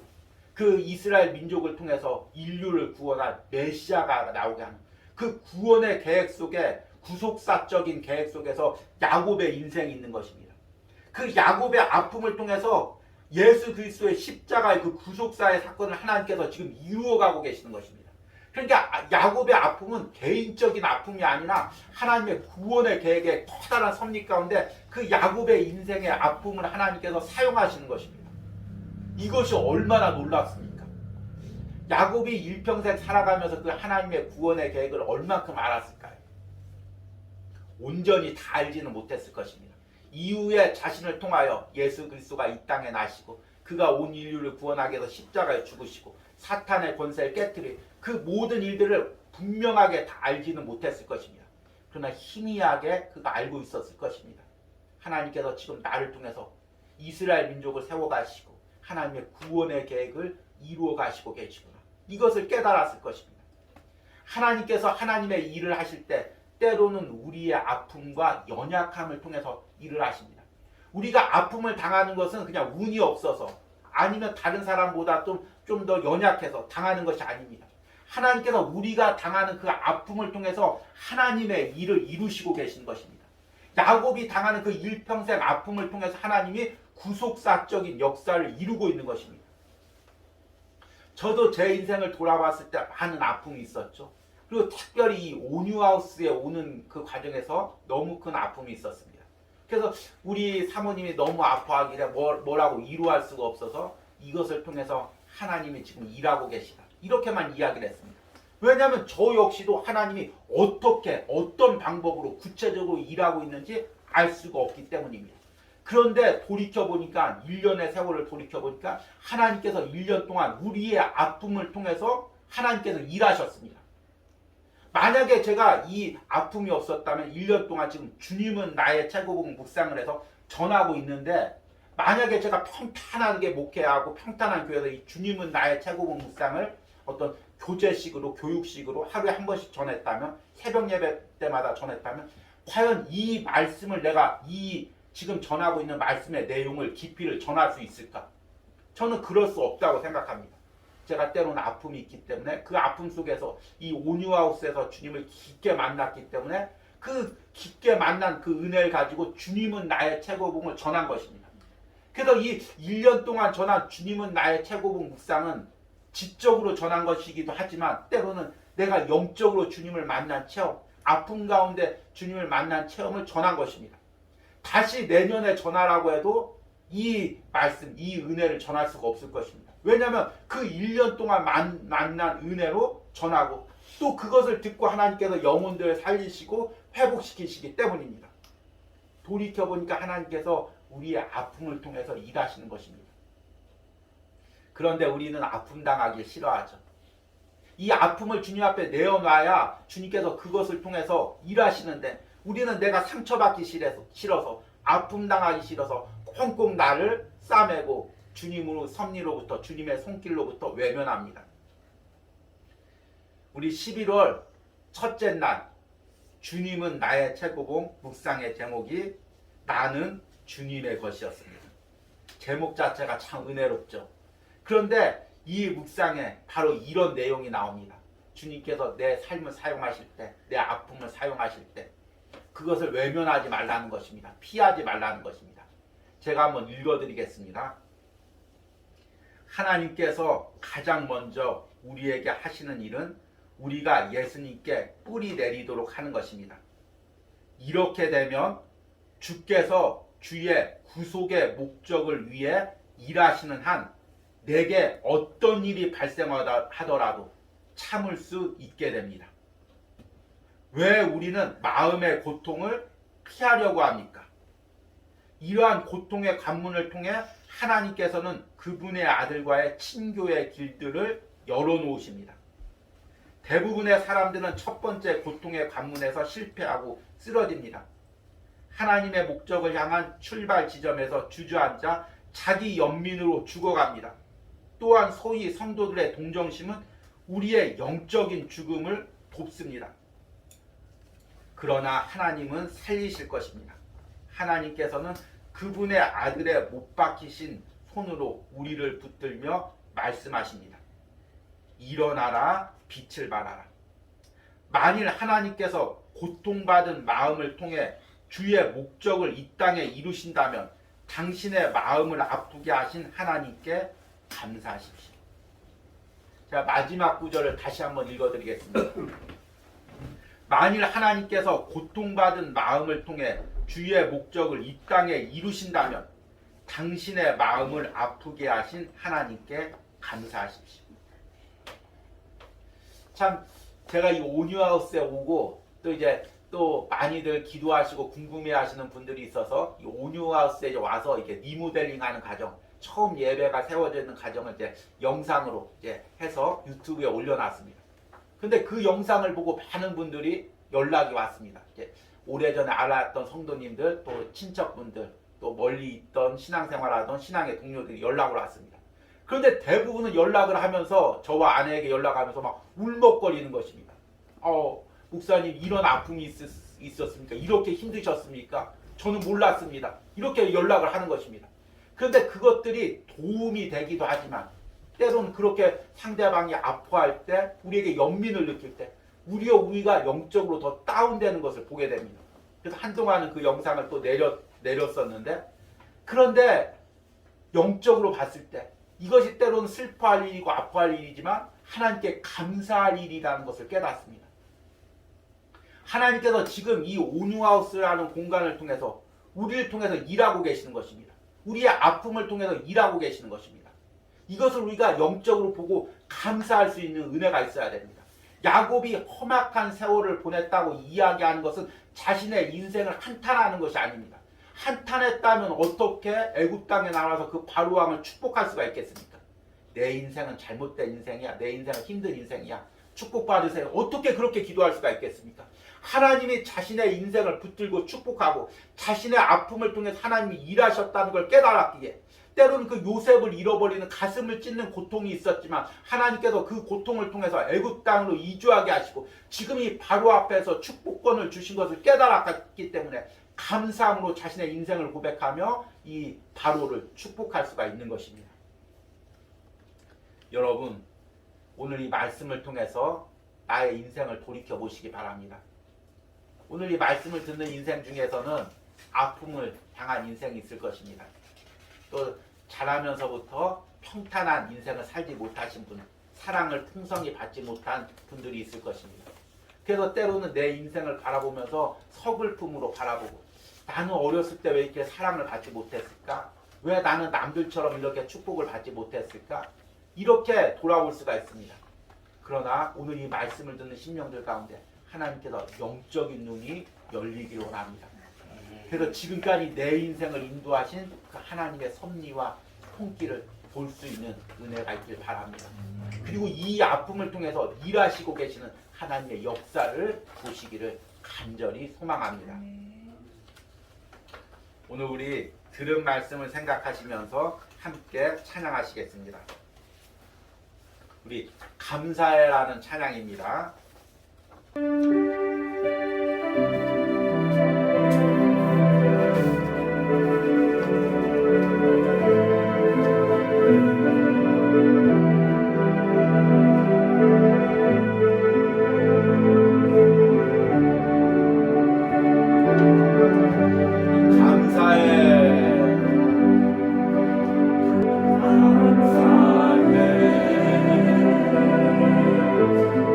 그 이스라엘 민족을 통해서 인류를 구원한 메시아가 나오게 하는 그 구원의 계획 속에, 구속사적인 계획 속에서 야곱의 인생이 있는 것입니다. 그 야곱의 아픔을 통해서 예수 그리스도의 십자가의 그 구속사의 사건을 하나님께서 지금 이루어가고 계시는 것입니다. 그러니까 야곱의 아픔은 개인적인 아픔이 아니라 하나님의 구원의 계획의 커다란 섭리 가운데 그 야곱의 인생의 아픔을 하나님께서 사용하시는 것입니다. 이것이 얼마나 놀랍습니까? 야곱이 일평생 살아가면서 그 하나님의 구원의 계획을 얼만큼 알았을까요? 온전히 다 알지는 못했을 것입니다. 이후에 자신을 통하여 예수 그리스도가 이 땅에 나시고 그가 온 인류를 구원하기 위해서 십자가에 죽으시고 사탄의 권세를 깨뜨리 그 모든 일들을 분명하게 다 알지는 못했을 것입니다. 그러나 희미하게 그가 알고 있었을 것입니다. 하나님께서 지금 나를 통해서 이스라엘 민족을 세워가시고 하나님의 구원의 계획을 이루어 가시고 계시구나. 이것을 깨달았을 것입니다. 하나님께서 하나님의 일을 하실 때 때로는 우리의 아픔과 연약함을 통해서 일을 하십니다. 우리가 아픔을 당하는 것은 그냥 운이 없어서 아니면 다른 사람보다 좀 더 연약해서 당하는 것이 아닙니다. 하나님께서 우리가 당하는 그 아픔을 통해서 하나님의 일을 이루시고 계신 것입니다. 야곱이 당하는 그 일평생 아픔을 통해서 하나님이 구속사적인 역사를 이루고 있는 것입니다. 저도 제 인생을 돌아봤을 때 많은 아픔이 있었죠. 그리고 특별히 이 온유하우스에 오는 그 과정에서 너무 큰 아픔이 있었습니다. 그래서 우리 사모님이 너무 아파하길래 뭐라고 이루할 수가 없어서 이것을 통해서 하나님이 지금 일하고 계시다. 이렇게만 이야기를 했습니다. 왜냐하면 저 역시도 하나님이 어떻게 어떤 방법으로 구체적으로 일하고 있는지 알 수가 없기 때문입니다. 그런데 돌이켜보니까 1년의 세월을 돌이켜보니까 하나님께서 1년 동안 우리의 아픔을 통해서 하나님께서 일하셨습니다. 만약에 제가 이 아픔이 없었다면 1년 동안 지금 주님은 나의 최고봉 묵상을 해서 전하고 있는데, 만약에 제가 평탄하게 목회하고 평탄한 교회에서 이 주님은 나의 최고봉 묵상을 어떤 교제식으로 교육식으로 하루에 한 번씩 전했다면, 새벽 예배 때마다 전했다면, 과연 이 말씀을 내가 이 지금 전하고 있는 말씀의 내용을 깊이를 전할 수 있을까? 저는 그럴 수 없다고 생각합니다. 제가 때로는 아픔이 있기 때문에 그 아픔 속에서 이 온유하우스에서 주님을 깊게 만났기 때문에 그 깊게 만난 그 은혜를 가지고 주님은 나의 최고봉을 전한 것입니다. 그래서 이 1년 동안 전한 주님은 나의 최고봉 묵상은 지적으로 전한 것이기도 하지만 때로는 내가 영적으로 주님을 만난 체험, 아픔 가운데 주님을 만난 체험을 전한 것입니다. 다시 내년에 전하라고 해도 이 말씀, 이 은혜를 전할 수가 없을 것입니다. 왜냐하면 그 1년 동안 만난 은혜로 전하고 또 그것을 듣고 하나님께서 영혼들을 살리시고 회복시키시기 때문입니다. 돌이켜보니까 하나님께서 우리의 아픔을 통해서 일하시는 것입니다. 그런데 우리는 아픔 당하기 싫어하죠. 이 아픔을 주님 앞에 내어놔야 주님께서 그것을 통해서 일하시는데, 우리는 내가 상처받기 싫어서 아픔 당하기 싫어서 꽁꽁 나를 싸매고 주님으로 섭리로부터 주님의 손길로부터 외면합니다. 우리 11월 첫째 날 주님은 나의 최고봉 묵상의 제목이 나는 주님의 것이었습니다. 제목 자체가 참 은혜롭죠. 그런데 이 묵상에 바로 이런 내용이 나옵니다. 주님께서 내 삶을 사용하실 때, 내 아픔을 사용하실 때 그것을 외면하지 말라는 것입니다. 피하지 말라는 것입니다. 제가 한번 읽어드리겠습니다. 하나님께서 가장 먼저 우리에게 하시는 일은 우리가 예수님께 뿌리 내리도록 하는 것입니다. 이렇게 되면 주께서 주의 구속의 목적을 위해 일하시는 한 내게 어떤 일이 발생하더라도 참을 수 있게 됩니다. 왜 우리는 마음의 고통을 피하려고 합니까? 이러한 고통의 관문을 통해 하나님께서는 그분의 아들과의 친교의 길들을 열어놓으십니다. 대부분의 사람들은 첫 번째 고통의 관문에서 실패하고 쓰러집니다. 하나님의 목적을 향한 출발 지점에서 주저앉아 자기 연민으로 죽어갑니다. 또한 소위 성도들의 동정심은 우리의 영적인 죽음을 돕습니다. 그러나 하나님은 살리실 것입니다. 하나님께서는 그분의 아들의 못 박히신 손으로 우리를 붙들며 말씀하십니다. 일어나라, 빛을 발하라. 만일 하나님께서 고통받은 마음을 통해 주의 목적을 이 땅에 이루신다면 당신의 마음을 아프게 하신 하나님께 감사하십시오. 자, 마지막 구절을 다시 한번 읽어드리겠습니다. 만일 하나님께서 고통받은 마음을 통해 주의 목적을 이 땅에 이루신다면 당신의 마음을 아프게 하신 하나님께 감사하십시오. 참 제가 이 온유하우스에 오고 또 많이들 기도하시고 궁금해하시는 분들이 있어서 이 온유하우스에 와서 이렇게 리모델링하는 과정, 처음 예배가 세워져 있는 과정을 이제 영상으로 해서 유튜브에 올려놨습니다. 근데 그 영상을 보고 많은 분들이 연락이 왔습니다. 오래전에 알았던 성도님들, 또 친척분들, 또 멀리 있던 신앙생활하던 신앙의 동료들이 연락을 왔습니다. 그런데 대부분은 연락을 하면서 저와 아내에게 연락하면서 막 울먹거리는 것입니다. 목사님 이런 아픔이 있었습니까? 이렇게 힘드셨습니까? 저는 몰랐습니다. 이렇게 연락을 하는 것입니다. 그런데 그것들이 도움이 되기도 하지만 때로는 그렇게 상대방이 아파할 때 우리에게 연민을 느낄 때 우리가 영적으로 더 다운되는 것을 보게 됩니다. 그래서 한동안은 그 영상을 또 내렸었는데, 그런데 영적으로 봤을 때 이것이 때로는 슬퍼할 일이고 아파할 일이지만 하나님께 감사할 일이라는 것을 깨닫습니다. 하나님께서 지금 이 온유하우스라는 공간을 통해서 우리를 통해서 일하고 계시는 것입니다. 우리의 아픔을 통해서 일하고 계시는 것입니다. 이것을 우리가 영적으로 보고 감사할 수 있는 은혜가 있어야 됩니다. 야곱이 험악한 세월을 보냈다고 이야기하는 것은 자신의 인생을 한탄하는 것이 아닙니다. 한탄했다면 어떻게 애굽 땅에 나와서 그 바로왕을 축복할 수가 있겠습니까? 내 인생은 잘못된 인생이야. 내 인생은 힘든 인생이야. 축복받으세요. 어떻게 그렇게 기도할 수가 있겠습니까? 하나님이 자신의 인생을 붙들고 축복하고 자신의 아픔을 통해 하나님이 일하셨다는 걸 깨달았기에 때로는 그 요셉을 잃어버리는 가슴을 찢는 고통이 있었지만 하나님께서 그 고통을 통해서 애굽 땅으로 이주하게 하시고 지금 이 바로 앞에서 축복권을 주신 것을 깨달았기 때문에 감사함으로 자신의 인생을 고백하며 이 바로를 축복할 수가 있는 것입니다. 여러분, 오늘 이 말씀을 통해서 나의 인생을 돌이켜 보시기 바랍니다. 오늘 이 말씀을 듣는 인생 중에서는 아픔을 향한 인생이 있을 것입니다. 또 자라면서부터 평탄한 인생을 살지 못하신 분, 사랑을 풍성히 받지 못한 분들이 있을 것입니다. 그래서 때로는 내 인생을 바라보면서 서글픔으로 바라보고 나는 어렸을 때 왜 이렇게 사랑을 받지 못했을까? 왜 나는 남들처럼 이렇게 축복을 받지 못했을까? 이렇게 돌아올 수가 있습니다. 그러나 오늘 이 말씀을 듣는 심령들 가운데 하나님께서 영적인 눈이 열리기를 원합니다. 그래서 지금까지 내 인생을 인도하신 그 하나님의 섭리와 손길을 볼 수 있는 은혜가 있길 바랍니다. 그리고 이 아픔을 통해서 일하시고 계시는 하나님의 역사를 보시기를 간절히 소망합니다. 오늘 우리 들은 말씀을 생각하시면서 함께 찬양하시겠습니다. 우리 감사해라는 찬양입니다.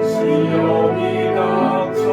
시험이 닥쳐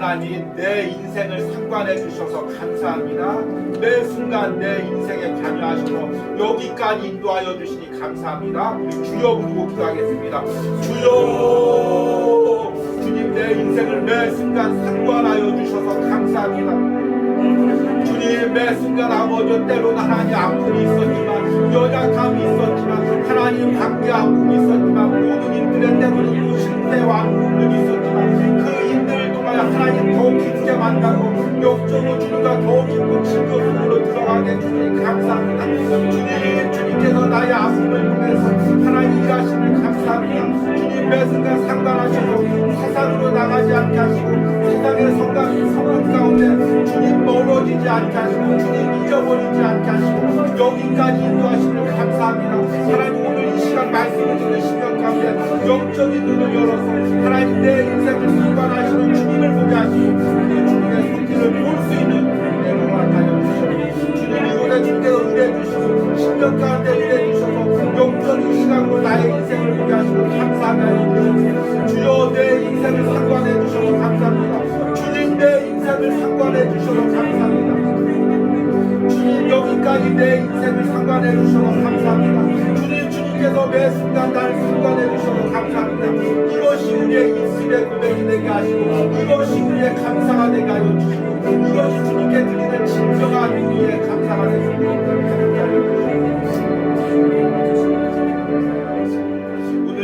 하나님 내 인생을 상관해 주셔서 감사합니다. 매 순간 내 인생에 관여하셔서 여기까지 인도하여 주시니 감사합니다. 우리 주여 부르고 기도하겠습니다. 주여, 주님 내 인생을 매 순간 상관하여 주셔서 감사합니다. 주님 매 순간 아버지 때로는 하나님 아픔이 있었지만 연약함이 있었지만 하나님 관계 아픔이 있었지만 모든 인들의 때로는 실패와 아픔들이 있었지만 그 인들을 통하여 하나님 더 깊게 만나고 영적으로 주님과 더 깊은 친교 속으로 들어가게 해주시니 감사합니다. 주님께서 나의 아픔을 통해서 하나님 일하심을 감사합니다. 주님 매 순간 상관하셔서 세상으로 나가지 않게 하시고 세상의 성공 가운데 주님 멀어지지 않게 하시고 주님 잊어버리지 않게 하시고 여기까지 인도하시는 감사합니다. 하나님 오늘 이 시간 말씀을 듣는 시간 가운데 영적인 눈을 열어서 하나님 내 인생을 상관하시는 주님을 보게 하시고 주님의 손길을 볼 수 있는 은혜를 허락하여 주시옵소서. 주님 이곳에 주께서 은혜 주시고 신령 가운데 은혜 주셔서 영적인 시각으로 나의 인생을 보게 하시고 감사하여 주시옵소서. 주여 내 인생을 상관해 주셔서 감사합니다. 주님 내 인생을 상관해 주셔서 감사합니다. 주님 여기까지 내 인생을 상관해 주셔서 감사합니다. 주님께서 매 순간 나를 상관해 주셔서 감사합니다. 이것이 우리의 입술의 고백이 되게 하시고 이것이 우리의 감사가 되게 하여 주시고 이것이 주님께 드리는 진정한 우리의 감사가 되십니다.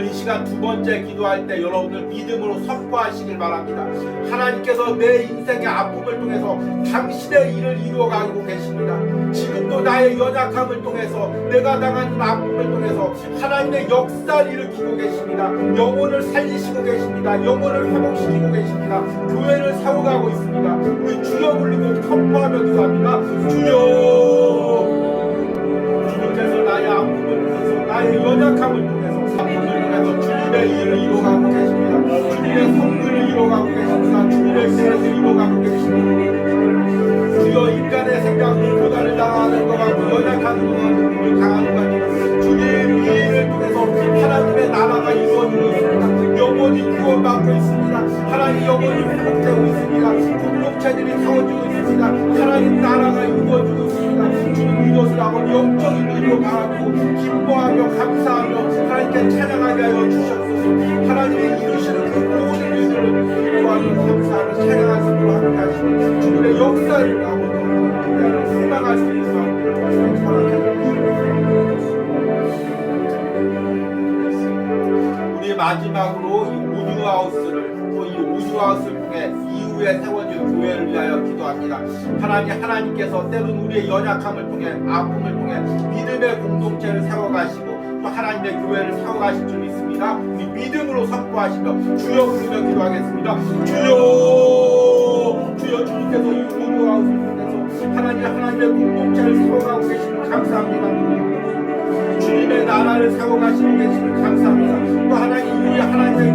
이 시간 두 번째 기도할 때 여러분들 믿음으로 선포하시길 바랍니다. 하나님께서 내 인생의 아픔을 통해서 당신의 일을 이루어가고 계십니다. 지금도 나의 연약함을 통해서 내가 당하는 아픔을 통해서 하나님의 역사를 일으키고 계십니다. 영혼을 살리시고 계십니다. 영혼을 회복시키고 계십니다. 교회를 세워가고 있습니다. 우리 주여 부르고 선포하며 기도합니다. 주여, 주님께서 나의 아픔을 통해서 나의 연약함을 통해서 주님의 일을 이루어가고 계십니다. 주님의 성물을 이루어가고 계십니다. 주님의 세례를 이루어가고 계십니다. 주여 인간의 생각으로 고난을 당하는 것 같고 연약한 것을 당하는 것 같고 주님 이 일을 통해서 하나님의 나라가 이루어지고 있습니다. 영혼이 구원받고 있습니다. 하나님 영혼이 회복되고 있습니다. 공동체들이 세워지고 있습니다. 하나님 나라가 이루어지고 있습니다. 주님 이것을 아버지 영적인 눈으로 바라보고 기뻐하며 감사하며 하나님께 찬양하게 하여 주셨소서. 하나님의 이루시는 그 모든 일들을 기뻐하며 감사하며 찬양할 수 있도록 함께 하시고 주님의 역사를 아버지 생각할 수 있는 마음으로 허락해 주시옵소서. 우리 마지막으로 이 오뉴하우스를 또 이 오뉴하우스를 통해 이후에 세워질 교회를 위하여 기도합니다. 하나님께서 때론 우리의 연약함을 통해 아픔을 통해 믿음의 공동체를 세워가시고 또 하나님의 교회를 세워가실 줄 믿습니다. 우리 믿음으로 선포하시며 주여 부르며 기도하겠습니다. 주여, 주여 주님께서 이 오뉴하우스를 통해서 하나님의 공동체를 세워가고 계시는 감사합니다. 주님의 나라를 세워가시고 계시는 감사합니다. 또 하나님의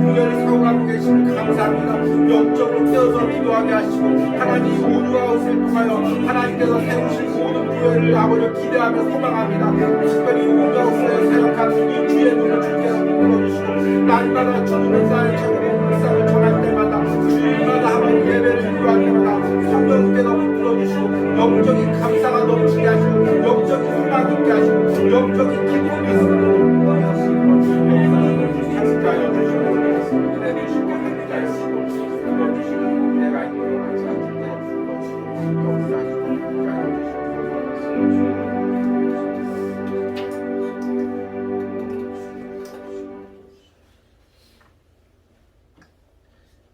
교회를 세워가고 계시는 감사합니다. 영적으로 깨어서 기도하게 하시고 하나님 오뉴하우스를 통하여 하나님께서 세우신 모든 교회를 아버지 기대하며 소망합니다. 특별히 오뉴하우스에 사역하는 이 주의 눈을 주께서 불러주시고 날마다 주님의 나의 최고의 불쌍을 전할 때마다 주일마다 하나님 예배를 인도할 때마다 성령께서 불러주시고 영적인 감사가 넘치게 하시고 영적인 소망이 있게 하시고 영적인 기쁨이 있습니다. 함께하여 주시고 은혜 주시고 함께하여 주시고 불러주시고 내가 있는 같이 함께하여 불러주시고 역사하시고 함께하여 주시옵소서.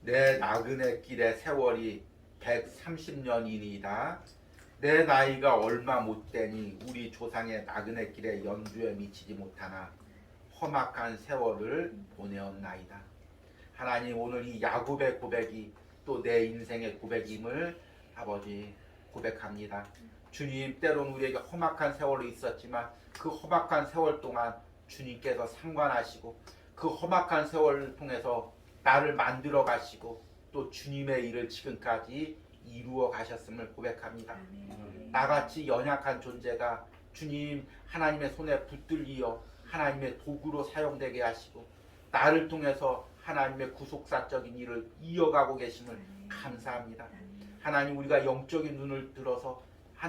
내 나그네 길의 세월이 130년이니이다. 내 나이가 얼마 못되니 우리 조상의 나그네 길의 연주에 미치지 못하나 험악한 세월을 보내었나이다. 하나님 오늘 이 야곱의 고백이 또 내 인생의 고백임을 아버지 고백합니다. 주님 때론 우리에게 험악한 세월이 있었지만 그 험악한 세월 동안 주님께서 상관하시고 그 험악한 세월을 통해서 나를 만들어 가시고 또 주님의 일을 지금까지 이루어 가셨음을 고백합니다. 나같이 연약한 존재가 주님 하나님의 손에 붙들리어 하나님의 도구로 사용되게 하시고 나를 통해서 하나님의 구속사적인 일을 이어가고 계심을 감사합니다. 하나님, 우리가 영적인 눈을 들어서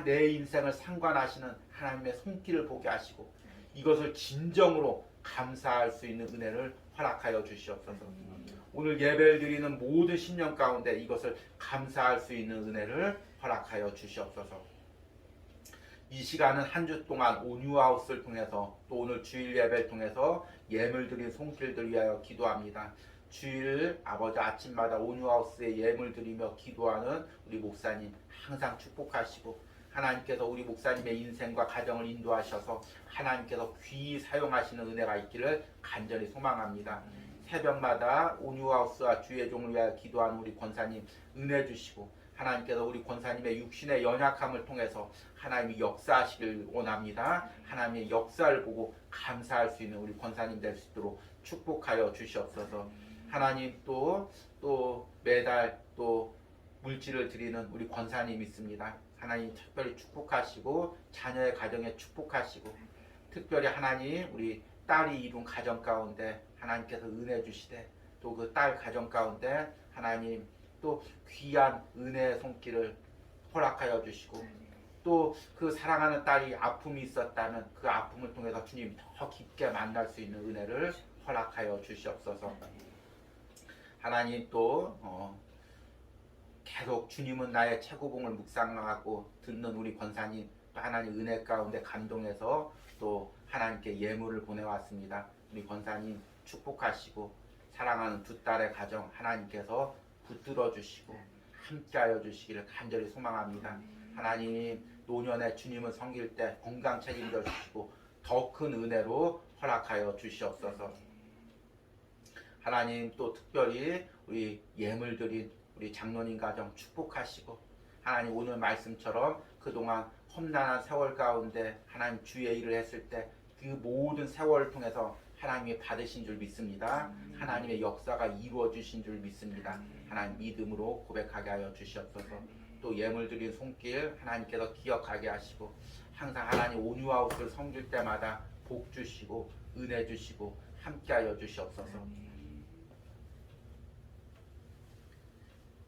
내 인생을 상관하시는 하나님의 손길을 보게 하시고 이것을 진정으로 감사할 수 있는 은혜를 허락하여 주시옵소서. 오늘 예배를 드리는 모든 신령 가운데 이것을 감사할 수 있는 은혜를 허락하여 주시옵소서. 이 시간은 한 주 동안 온유하우스를 통해서 또 오늘 주일 예배를 통해서 예물 드린 손길들 위하여 기도합니다. 주일 아버지 아침마다 온유하우스에 예물 드리며 기도하는 우리 목사님 항상 축복하시고 하나님께서 우리 목사님의 인생과 가정을 인도하셔서 하나님께서 귀히 사용하시는 은혜가 있기를 간절히 소망합니다. 새벽마다 온유하우스와 주의 종을 위하여 기도하는 우리 권사님 은혜 주시고 하나님께서 우리 권사님의 육신의 연약함을 통해서 하나님이 역사하시길 원합니다. 하나님의 역사를 보고 감사할 수 있는 우리 권사님 될 수 있도록 축복하여 주시옵소서. 하나님 또 매달 또 물질을 드리는 우리 권사님 있습니다. 하나님 특별히 축복하시고 자녀의 가정에 축복하시고 특별히 하나님 우리 딸이 이룬 가정 가운데 하나님께서 은혜 주시되 또 그 딸 가정 가운데 하나님 또 귀한 은혜의 손길을 허락하여 주시고 또 그 사랑하는 딸이 아픔이 있었다면 그 아픔을 통해서 주님 더 깊게 만날 수 있는 은혜를 허락하여 주시옵소서. 하나님 또 계속 주님은 나의 최고봉을 묵상하고 듣는 우리 권사님 또 하나님 은혜 가운데 감동해서 또 하나님께 예물을 보내왔습니다. 우리 권사님 축복하시고 사랑하는 두 딸의 가정 하나님께서 붙들어 주시고 함께하여 주시기를 간절히 소망합니다. 하나님 노년에 주님을 섬길 때 건강 책임져 주시고 더 큰 은혜로 허락하여 주시옵소서. 하나님 또 특별히 우리 예물 드린 우리 장로님 가정 축복하시고 하나님 오늘 말씀처럼 그동안 험난한 세월 가운데 하나님 주의 일을 했을 때 그 모든 세월을 통해서 하나님이 받으신 줄 믿습니다. 하나님의 역사가 이루어지신 줄 믿습니다. 하나님 믿음으로 고백하게 하여 주시옵소서. 또 예물 드린 손길 하나님께서 기억하게 하시고 항상 하나님 온유하우스를 섬길 때마다 복 주시고 은혜 주시고 함께하여 주시옵소서.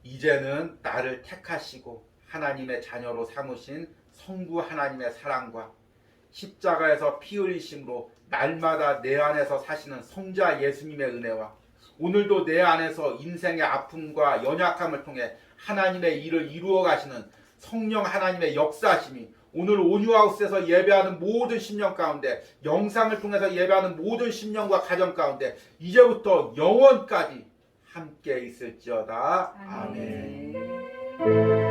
이제는 나를 택하시고 하나님의 자녀로 삼으신 성부 하나님의 사랑과 십자가에서 피 흘리심으로 날마다 내 안에서 사시는 성자 예수님의 은혜와 오늘도 내 안에서 인생의 아픔과 연약함을 통해 하나님의 일을 이루어 가시는 성령 하나님의 역사심이 오늘 온유하우스에서 예배하는 모든 심령 가운데 영상을 통해서 예배하는 모든 심령과 가정 가운데 이제부터 영원까지 함께 있을지어다. 아멘.